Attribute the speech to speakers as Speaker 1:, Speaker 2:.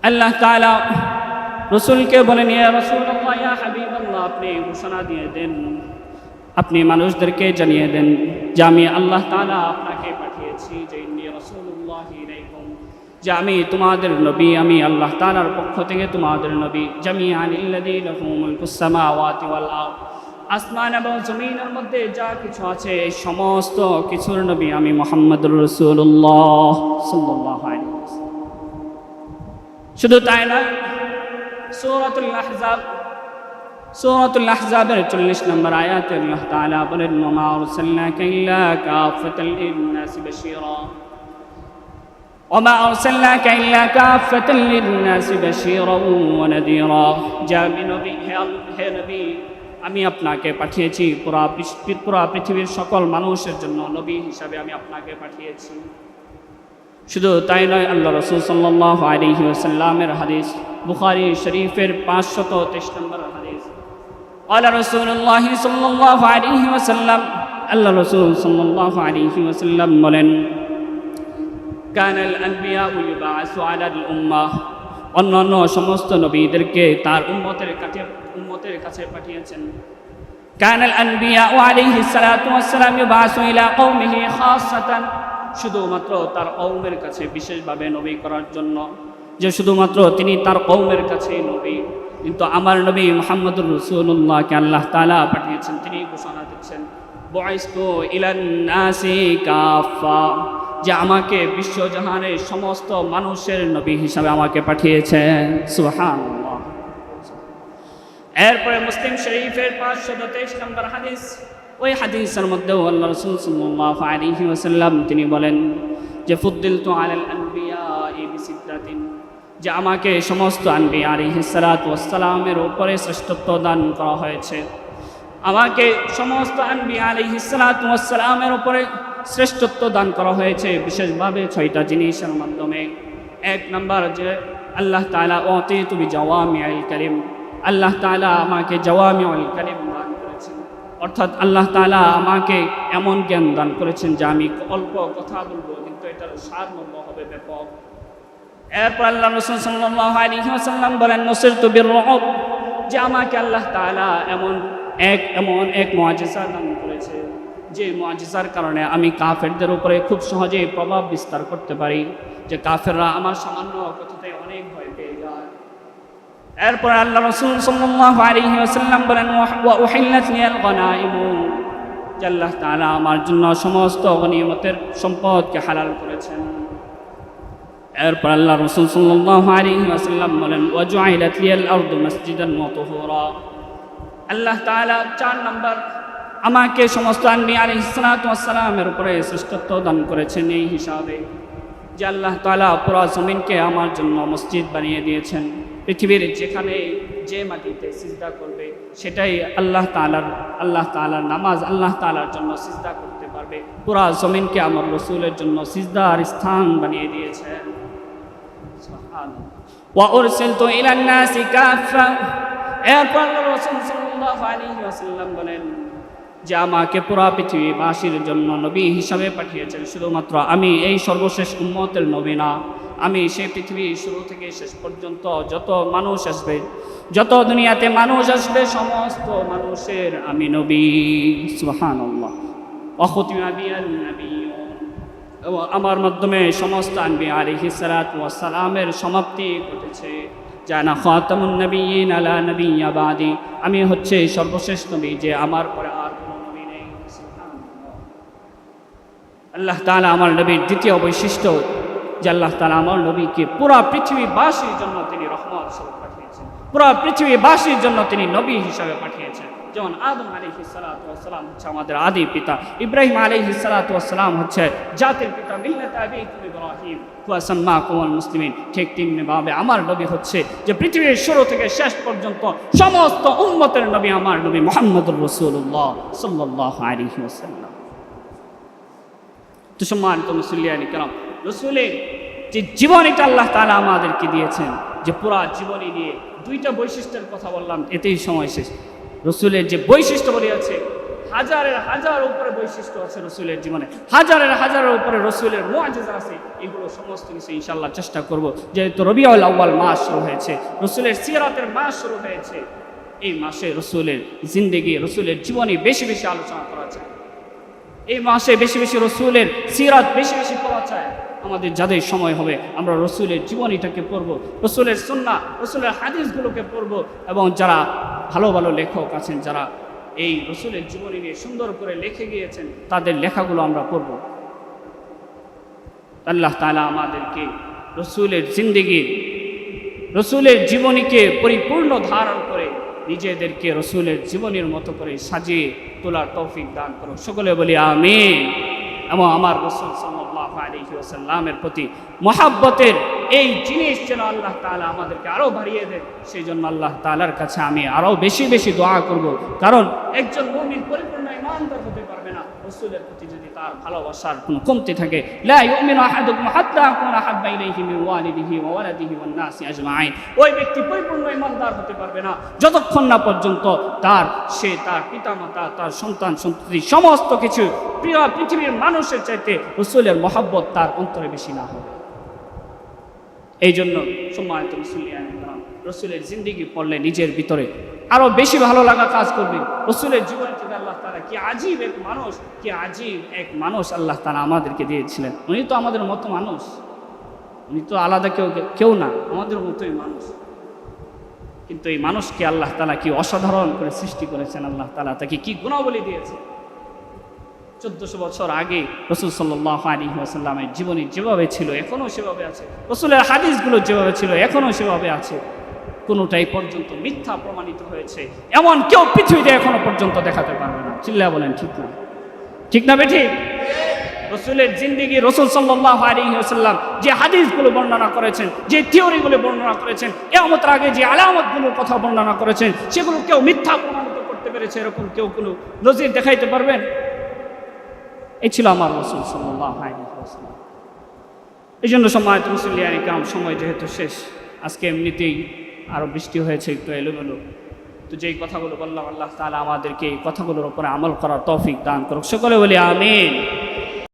Speaker 1: আল্লাহ তাআলা রসুলকে বলেন, ইয়া রাসূলুল্লাহ, ইয়া হাবিবাল্লাহ, আপনি ঘোষণা দিয়ে দেন, আপনি মানুষদেরকে জানিয়ে দেন যে আমি আল্লাহ তাআলা আপনাকে পাঠিয়েছি, যে ইন্নী রাসূলুল্লাহি ইলাইকুম, যে আমি তোমাদের নবী, আমি আল্লাহ তাআলার পক্ষ থেকে তোমাদের নবী। জামিআনিল্লাযী লাহু মুলকুস সামাওয়াতি ওয়াল আরদ, আসমান এবং জমিনের মধ্যে যা কিছু আছে এই সমস্ত কিছুর নবী আমি মুহাম্মদুর রাসূলুল্লাহ সাল্লাল্লাহু আলাইহি ওয়াসাল্লাম। শুধু তাই নয়, সূরাতুল আহজাবের 40 নম্বর আয়াতে আল্লাহ তাআলা বলেন, ওয়া আরসালনাকা ইল্লা কাফাতাল লিন-নাসি বাশীরা, ওয়া আরসালনাকা ইল্লা কাফাতাল লিন-নাসি বাশীরা ওয়া নাযীরা, যা নবী, হে নবী, আমি আপনাকে পাঠিয়েছি পুরা পৃথিবীর সকল মানুষের জন্য নবী হিসাবে আমি আপনাকে পাঠিয়েছি। শুধু তাই নয়, আল্লাহ রাসূল সাল্লাল্লাহু আলাইহি ওয়াসাল্লামের হাদিস, বুখারী শরীফের 523 নম্বর হাদিস, আল্লাহ রাসূলুল্লাহ সাল্লাল্লাহু আলাইহি ওয়াসাল্লাম, আল্লাহ রাসূল সাল্লাল্লাহু আলাইহি ওয়াসাল্লাম বলেন, কানাল আনবিয়া ইউবাসু আলাল উম্মাহ, অন্যান্য সমস্ত নবীদেরকে তার উম্মতের কাছে পাঠিয়েছেন। কানাল আনবিয়া আলাইহিস সালাতু ওয়াস সালাম ইউবাসু ইলা কওমিহি খাসাতান, শুধুমাত্র তার কওমের কাছে বিশেষভাবে নবী করার জন্য, যে শুধুমাত্র তিনি তার কওমের কাছে নবী। কিন্তু আমার নবী মুহাম্মদুর রাসূলুল্লাহকে আল্লাহ তাআলা পাঠিয়েছেন, তিনি ঘোষণা দিচ্ছেন, বুইস্তু ইলান নাসি কাফা, যে আমাকে বিশ্বজাহানের সমস্ত মানুষের নবী হিসাবে আমাকে পাঠিয়েছেন। সুবহানাল্লাহ। এরপরে মুসলিম শরীফের 523 নম্বর হাদিস, ওই হাদিসের মধ্যেও আল্লাহ রাসূল সাল্লাল্লাহু আলাইহি ওয়াসাল্লাম তিনি বলেন যে ফুদ্দিলতু আলাল আনবিয়াই বিসিদ্রাতিন, যে আমাকে সমস্ত আনবিয়া আলাইহিস সালাতু ওয়াস সালামের উপরে শ্রেষ্ঠত্ব দান করা হয়েছে। আমাকে সমস্ত আনবিয়া আলাইহিস সালাতু ওয়াস সালামের উপরে শ্রেষ্ঠত্ব দান করা হয়েছে বিশেষভাবে 6টা জিনিসের মাধ্যমে। 1 নম্বর, যে আল্লাহ তাআলা উতিতু বিজাওয়ামিল কালিম, আল্লাহ তাআলা আমাকে জাওয়ামিউল কালিম দান করেছেন, অর্থাৎ আল্লাহ তাআলা আমাকে এমন জ্ঞান দান করেছেন যে আমি অল্প কথা বলবো কিন্তু এটার সারমর্ম হবে ব্যাপক। এরপর আল্লাহ রাসূল সাল্লাল্লাহু আলাইহি ওয়াসাল্লাম বলেন, নুসিরতু বির-রু'ব, যে আমাকে আল্লাহ তাআলা এমন এক মুআজিজা দান করেছে, যে মুআজিজার কারণে আমি কাফেরদের উপরে খুব সহজেই প্রভাব বিস্তার করতে পারি, যে কাফেররা আমার সামান্য কথাতে অনেক ভয় পেয়ে যায়। এরপর আল্লাহ রাসূল সাল্লাল্লাহু আলাইহি ওয়াসাল্লাম বলেন, ওয়া উহিল্লাত লিয়াল গনাইম, যে আল্লাহ তাআলা আমার জন্য সমস্ত গনিমতের সম্পদকে হালাল করেছেন। এরপর আল্লাহ রাসূল সাল্লাল্লাহু আলাইহি ওয়াসাল্লাম বলেন, ওয়া জুইলাত লিয়াল আরদু মাসজিদান ওয়া তুহুরা, আল্লাহ তাআলা 4 নম্বর আমাকে সমস্ত আনবিয়া আলাইহিস সালাতু ওয়াস সালামের উপরে শ্রেষ্ঠত্ব দান করেছেন এই হিসাবে, যে আল্লাহ তাআলা পুরো জমিনকে আমার জন্য মসজিদ বানিয়ে দিয়েছেন। পৃথিবীর যেখানে যে মাটিতে সিজদা করবে সেটাই আল্লাহ তাআলার নামাজ, আল্লাহ তাআলার জন্য সিজদা করতে পারবে। পুরো জমিনকে আমার রাসূলের জন্য সিজদার স্থান বানিয়ে দিয়েছেন। সুবহানাল্লাহ। ওয়া উরসিলতু ইলান নাসি কাফা, এরপর রাসূল সাল্লাল্লাহু আলাইহি ওয়াসাল্লাম বলেন যে আমাকে পুরা পৃথিবীবাসীর জন্য নবী হিসাবে পাঠিয়েছেন। শুধুমাত্র আমি এই সর্বশেষ উম্মতের নবী না, আমি সেই পৃথিবীর শুরু থেকে শেষ পর্যন্ত যত মানুষ আসবে, যত দুনিয়াতে মানুষ আসবে, সমস্ত মানুষের আমি নবী। সুবহানাল্লাহ। ওয়া খুতিমা বিয়ান নাবিয়্যুন, এবং আমার মাধ্যমে সমস্ত আনবিয়া আলাইহিস সালাতু ওয়াস সালামের সমাপ্তি ঘটেছে। জানা খাতামুন নবিয়্যিন আলা নাবিয়্যা বাদি, আমি হচ্ছে সর্বশেষ নবী, যে আমার পরে আর কোনো নবী নেই। সুবহানাল্লাহ। আল্লাহ তাআলা আমার নবীর দ্বিতীয় বৈশিষ্ট্য, যে আল্লাহ তাআলা আমার নবীকে পুরা পৃথিবীবাসীর জন্য তিনি রহমত স্বরূপ পাঠিয়েছেন, পুরা পৃথিবীবাসীর জন্য তিনি নবী হিসাবে পাঠিয়েছেন। যেমন আদম আলাইহিস সালাতু ওয়াস সালাম হচ্ছে আমাদের আদি পিতা, ইব্রাহিম আলাইহিস সালাতু ওয়াস সালাম হচ্ছে জাতির পিতা, মিল্লাত আবিকুম ইব্রাহিম ওয়া সাম্মাকুমুল মুসলিমিন। ঠিক তেমনিভাবে আমার নবী হচ্ছে যে পৃথিবীর শুরু থেকে শেষ পর্যন্ত সমস্ত উম্মতের নবী আমার নবী মুহাম্মদুর রাসূলুল্লাহ সাল্লাল্লাহু আলাইহি ওয়াসাল্লাম। তো সম্মানিত মুসল্লিয়ানি কিরাম, রাসূলের যে জীবনীটা আল্লাহ তাআলা আমাদেরকে দিয়েছেন, যে পুরা জীবনী নিয়ে 2টা বৈশিষ্ট্যের কথা বললাম, এতেই সময় শেষ। রাসূলের যে বৈশিষ্ট্য বলি আছে, হাজারের হাজার উপরে বৈশিষ্ট্য আছে রসুলের জীবনে, হাজারের হাজারের উপরে রসুলের মুআজিজা আছে। এগুলো সমস্ত কিছু ইনশাআল্লাহ চেষ্টা করব। যেহেতু রবিউল আউয়াল মাস শুরু হয়েছে, রসুলের সিরাতের মাস শুরু হয়েছে, এই মাসে রসুলের জিন্দেগি, রসুলের জীবনী বেশি বেশি আলোচনা করা চায়। এই মাসে বেশি বেশি রসুলের সিরাত বেশি বেশি পড়া চায়। আমাদের যাদের সময় হবে আমরা রসুলের জীবনীটাকে পড়ব, রসুলের সুন্নাহ, রসুলের হাদিসগুলোকে পড়ব, এবং যারা ভালো ভালো লেখক আছেন, যারা এই রসুলের জীবনী নিয়ে সুন্দর করে লিখে গিয়েছেন, তাদের লেখাগুলো আমরা পড়ব। আল্লাহ তাআলা আমাদেরকে রসুলের জিন্দেগি, রসুলের জীবনীকে পরিপূর্ণ ধারণ করে নিজেদেরকে রসুলের জীবনের মতো করে সাজিয়ে তোলার তৌফিক দান করুন। সকলে বলি আমিন। এবং আমার রসুল সাল্লাল্লাহু আলাইহি ওয়াসাল্লামের প্রতি মহাব্বতের এই জিনিস যেন আল্লাহ তাআলা আমাদেরকে আরও বাড়িয়ে দেন, সেই জন্য আল্লাহ তাআলার কাছে আমি আরও বেশি বেশি দোয়া করব। কারণ একজন মুমিন পরিপূর্ণ ঈমানদার হতে পারবে না রসুলের প্রতি যদি তার ভালোবাসার কোনো কমতি থাকে। লা ইউমিনু আহাদুকুম হাত্তা আকুনা আহাব্বা ইলাইহি মিন ওয়ালিদিহি ওয়া ওয়ালাদিহি ওয়ান নাসি আজমাইন। ওই ব্যক্তি পরিপূর্ণ ঈমানদার হতে পারবে না যতক্ষণ না পর্যন্ত তার পিতামাতা, তার সন্তান সন্ততি সমস্ত কিছু প্রিয় পৃথিবীর মানুষের চাইতে রসুলের মহাব্বত তার অন্তরে বেশি না হবে। এই জন্য সম্মানিত মুসলিয়ান, রসুলের জিন্দেগি পড়লে নিজের ভিতরে আরো বেশি ভালো লাগা কাজ করবে। রসুলের জীবন থেকে আল্লাহ তাআলা কি আজীব এক মানুষ, কি আজীব এক মানুষ আল্লাহ তাআলা আমাদেরকে দিয়েছিলেন। উনি তো আমাদের মতো মানুষ, উনি তো আলাদা কেউ না, আমাদের মতোই মানুষ। কিন্তু এই মানুষকে আল্লাহ তাআলা কি অসাধারণ করে সৃষ্টি করেছেন, আল্লাহ তাআলা তাকে কি গুণাবলী দিয়েছে। 1400 বছর আগে রসুল সাল্লাল্লাহু আলাইহি ওয়াসাল্লামের জীবনী যেভাবে ছিল এখনও সেভাবে আছে, রসুলের হাদিসগুলো যেভাবে ছিল এখনও সেভাবে আছে। কোনোটাই পর্যন্ত মিথ্যা প্রমাণিত হয়েছে এমন কেউ পৃথিবীতে এখনো পর্যন্ত দেখাতে পারবে না। চিল্লায়া বলেন ঠিক না? ঠিক না বেঠিক? রসুলের জিন্দেগি, রসুল সাল্লাল্লাহু আলাইহি ওয়াসাল্লাম যে হাদিসগুলো বর্ণনা করেছেন, যে থিওরিগুলো বর্ণনা করেছেন, কিয়ামতের আগে যে আলামতগুলোর কথা বর্ণনা করেছেন, সেগুলো কেউ মিথ্যা প্রমাণিত করতে পেরেছে এরকম কেউ কোনো নজির দেখাইতে পারবেন? এই ছিল আমার রসুল সাল্লাল্লাহু আলাইহি ওয়াসাল্লাম। এই জন্য সম্মানিত মুসলিয়ান ইকরাম, সময় যেহেতু শেষ, আজকে এমনিতেই আরও বৃষ্টি হয়েছে একটু এলোমেলো, তো যেই কথাগুলো বললাম আল্লাহ তাআলা আমাদেরকে এই কথাগুলোর উপরে আমল করার তৌফিক দান করুক। সকলে বলি আমিন।